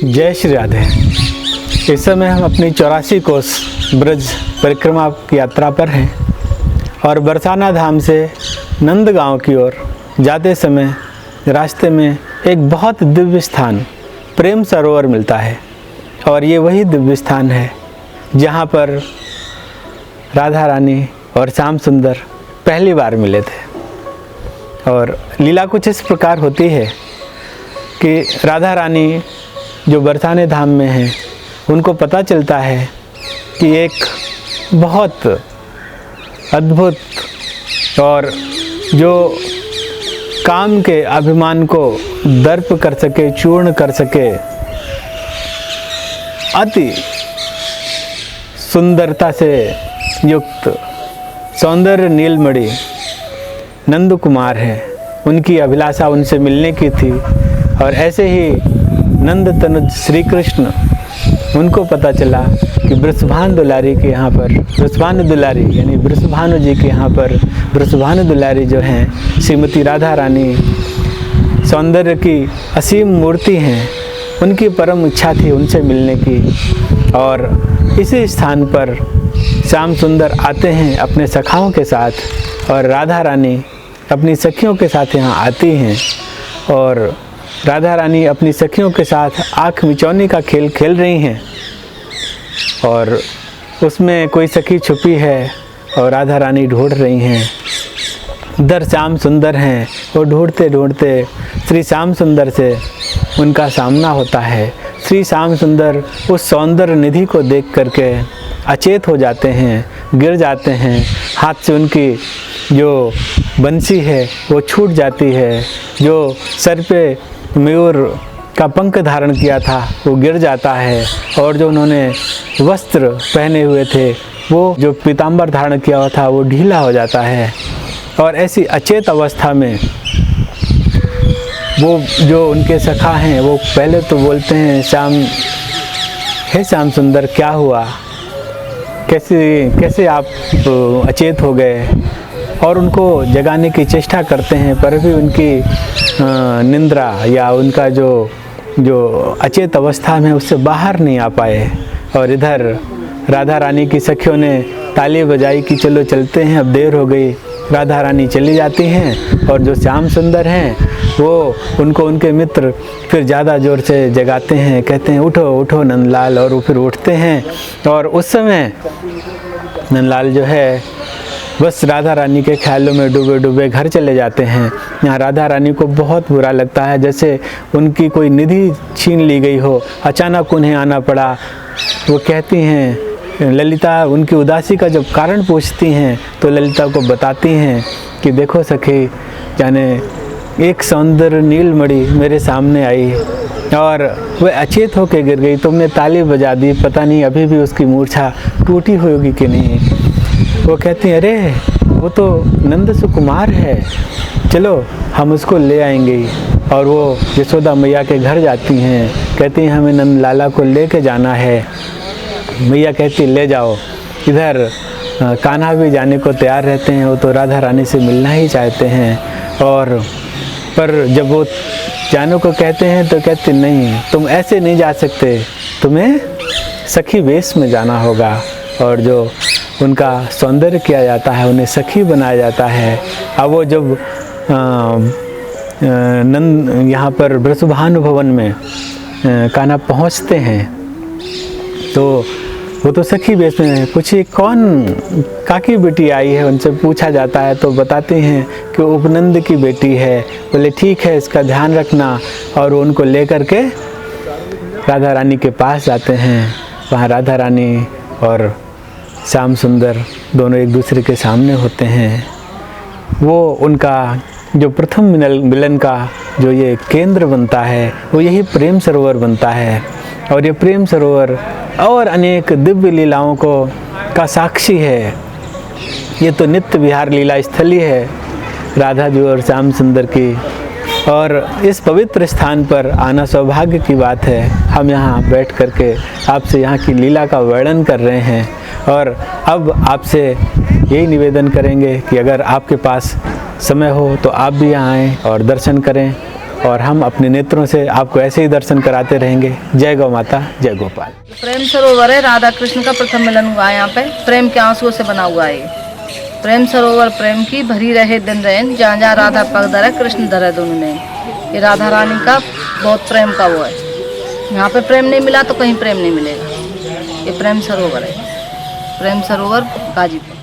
जय श्री राधे। इस समय हम अपनी 84 कोस ब्रज परिक्रमा की यात्रा पर हैं और बरसाना धाम से नंदगांव की ओर जाते समय रास्ते में एक बहुत दिव्य स्थान प्रेम सरोवर मिलता है। और ये वही दिव्य स्थान है जहाँ पर राधा रानी और श्याम सुंदर पहली बार मिले थे। और लीला कुछ इस प्रकार होती है कि राधा रानी जो बरसाने धाम में हैं उनको पता चलता है कि एक बहुत अद्भुत और जो काम के अभिमान को दर्प कर सके, चूर्ण कर सके, अति सुंदरता से युक्त सौंदर्य नीलमणि नंद कुमार हैं। उनकी अभिलाषा उनसे मिलने की थी। और ऐसे ही नंद तनुज श्री कृष्ण, उनको पता चला कि वृषभानु दुलारी के यहाँ पर, वृषभानु दुलारी यानी वृषभानु जी के यहाँ पर वृषभानु दुलारी जो हैं श्रीमती राधा रानी सौंदर्य की असीम मूर्ति हैं। उनकी परम इच्छा थी उनसे मिलने की। और इसी स्थान पर श्याम सुंदर आते हैं अपने सखाओं के साथ और राधा रानी अपनी सखियों के साथ यहाँ आती हैं। और राधा रानी अपनी सखियों के साथ आँख मिचौनी का खेल खेल रही हैं और उसमें कोई सखी छुपी है और राधा रानी ढूंढ रही हैं। इधर श्याम सुंदर हैं, वो ढूंढते ढूंढते श्री श्याम सुंदर से उनका सामना होता है। श्री श्याम सुंदर उस सौंदर्य निधि को देख करके अचेत हो जाते हैं, गिर जाते हैं। हाथ से उनकी जो बंसी है वो छूट जाती है। जो सर पे मयूर का पंख धारण किया था वो गिर जाता है। और जो उन्होंने वस्त्र पहने हुए थे, वो जो पीताम्बर धारण किया हुआ था, वो ढीला हो जाता है। और ऐसी अचेत अवस्था में वो जो उनके सखा हैं वो पहले तो बोलते हैं, हे श्याम सुंदर क्या हुआ, कैसे आप अचेत हो गए। और उनको जगाने की चेष्टा करते हैं पर भी उनकी निंद्रा या उनका जो अचेत अवस्था में उससे बाहर नहीं आ पाए। और इधर राधा रानी की सखियों ने ताली बजाई कि चलो चलते हैं, अब देर हो गई। राधा रानी चली जाती हैं और जो श्याम सुंदर हैं वो उनको उनके मित्र फिर ज़्यादा ज़ोर से जगाते हैं, कहते हैं उठो उठो नंदलाल। और वो फिर उठते हैं और उस समय नंदलाल जो है बस राधा रानी के ख्यालों में डूबे डूबे घर चले जाते हैं। यहाँ राधा रानी को बहुत बुरा लगता है, जैसे उनकी कोई निधि छीन ली गई हो, अचानक उन्हें आना पड़ा। वो कहती हैं, ललिता उनकी उदासी का जब कारण पूछती हैं तो ललिता को बताती हैं कि देखो सखी, जाने एक सौंदर्य नीलमणि मेरे सामने आई और वह अचेत होकर गिर गई। तुमने ताली बजा दी, पता नहीं अभी भी उसकी मूर्छा टूटी होगी कि नहीं। वो कहती हैं, अरे वो तो नंद सुकुमार है, चलो हम उसको ले आएंगे। और वो यशोदा मैया के घर जाती हैं, कहती हैं हमें नंद लाला को लेके जाना है। मैया कहती ले जाओ। इधर कान्हा भी जाने को तैयार रहते हैं, वो तो राधा रानी से मिलना ही चाहते हैं। और पर जब वो जाने को कहते हैं तो कहते नहीं, तुम ऐसे नहीं जा सकते, तुम्हें सखी वेश में जाना होगा। और जो उनका सौंदर्य किया जाता है, उन्हें सखी बनाया जाता है। अब वो जब नंद यहाँ पर वृषभानु भवन में कान्हा पहुँचते हैं तो वो तो सखी वेश में कुछ कौन काकी बेटी आई है उनसे पूछा जाता है तो बताती हैं कि उपनंद की बेटी है। बोले ठीक है, इसका ध्यान रखना। और उनको लेकर के राधा रानी के पास जाते हैं। वहाँ राधा रानी और श्याम सुंदर दोनों एक दूसरे के सामने होते हैं। वो उनका जो प्रथम मिलन का जो ये केंद्र बनता है वो यही प्रेम सरोवर बनता है। और ये प्रेम सरोवर और अनेक दिव्य लीलाओं का साक्षी है। ये तो नित्य विहार लीला स्थली है राधा जी और श्याम सुंदर की। और इस पवित्र स्थान पर आना सौभाग्य की बात है। हम यहाँ बैठ करके आपसे यहाँ की लीला का वर्णन कर रहे हैं। और अब आपसे यही निवेदन करेंगे कि अगर आपके पास समय हो तो आप भी यहाँ आएँ और दर्शन करें। और हम अपने नेत्रों से आपको ऐसे ही दर्शन कराते रहेंगे। जय गौ माता, जय गोपाल। प्रेम सरोवर है, राधा कृष्ण का प्रथम मिलन हुआ है यहाँ पे। प्रेम के आंसुओं से बना हुआ है ये प्रेम सरोवर। प्रेम की भरी रहे दिन रैन, जहाँ जहाँ राधा पग धरे कृष्ण धरे दोनों ने। ये राधा रानी का बहुत प्रेम का वो है। यहाँ पे प्रेम नहीं मिला तो कहीं प्रेम नहीं मिलेगा। ये प्रेम सरोवर है, प्रेम सरोवर गाजीपुर।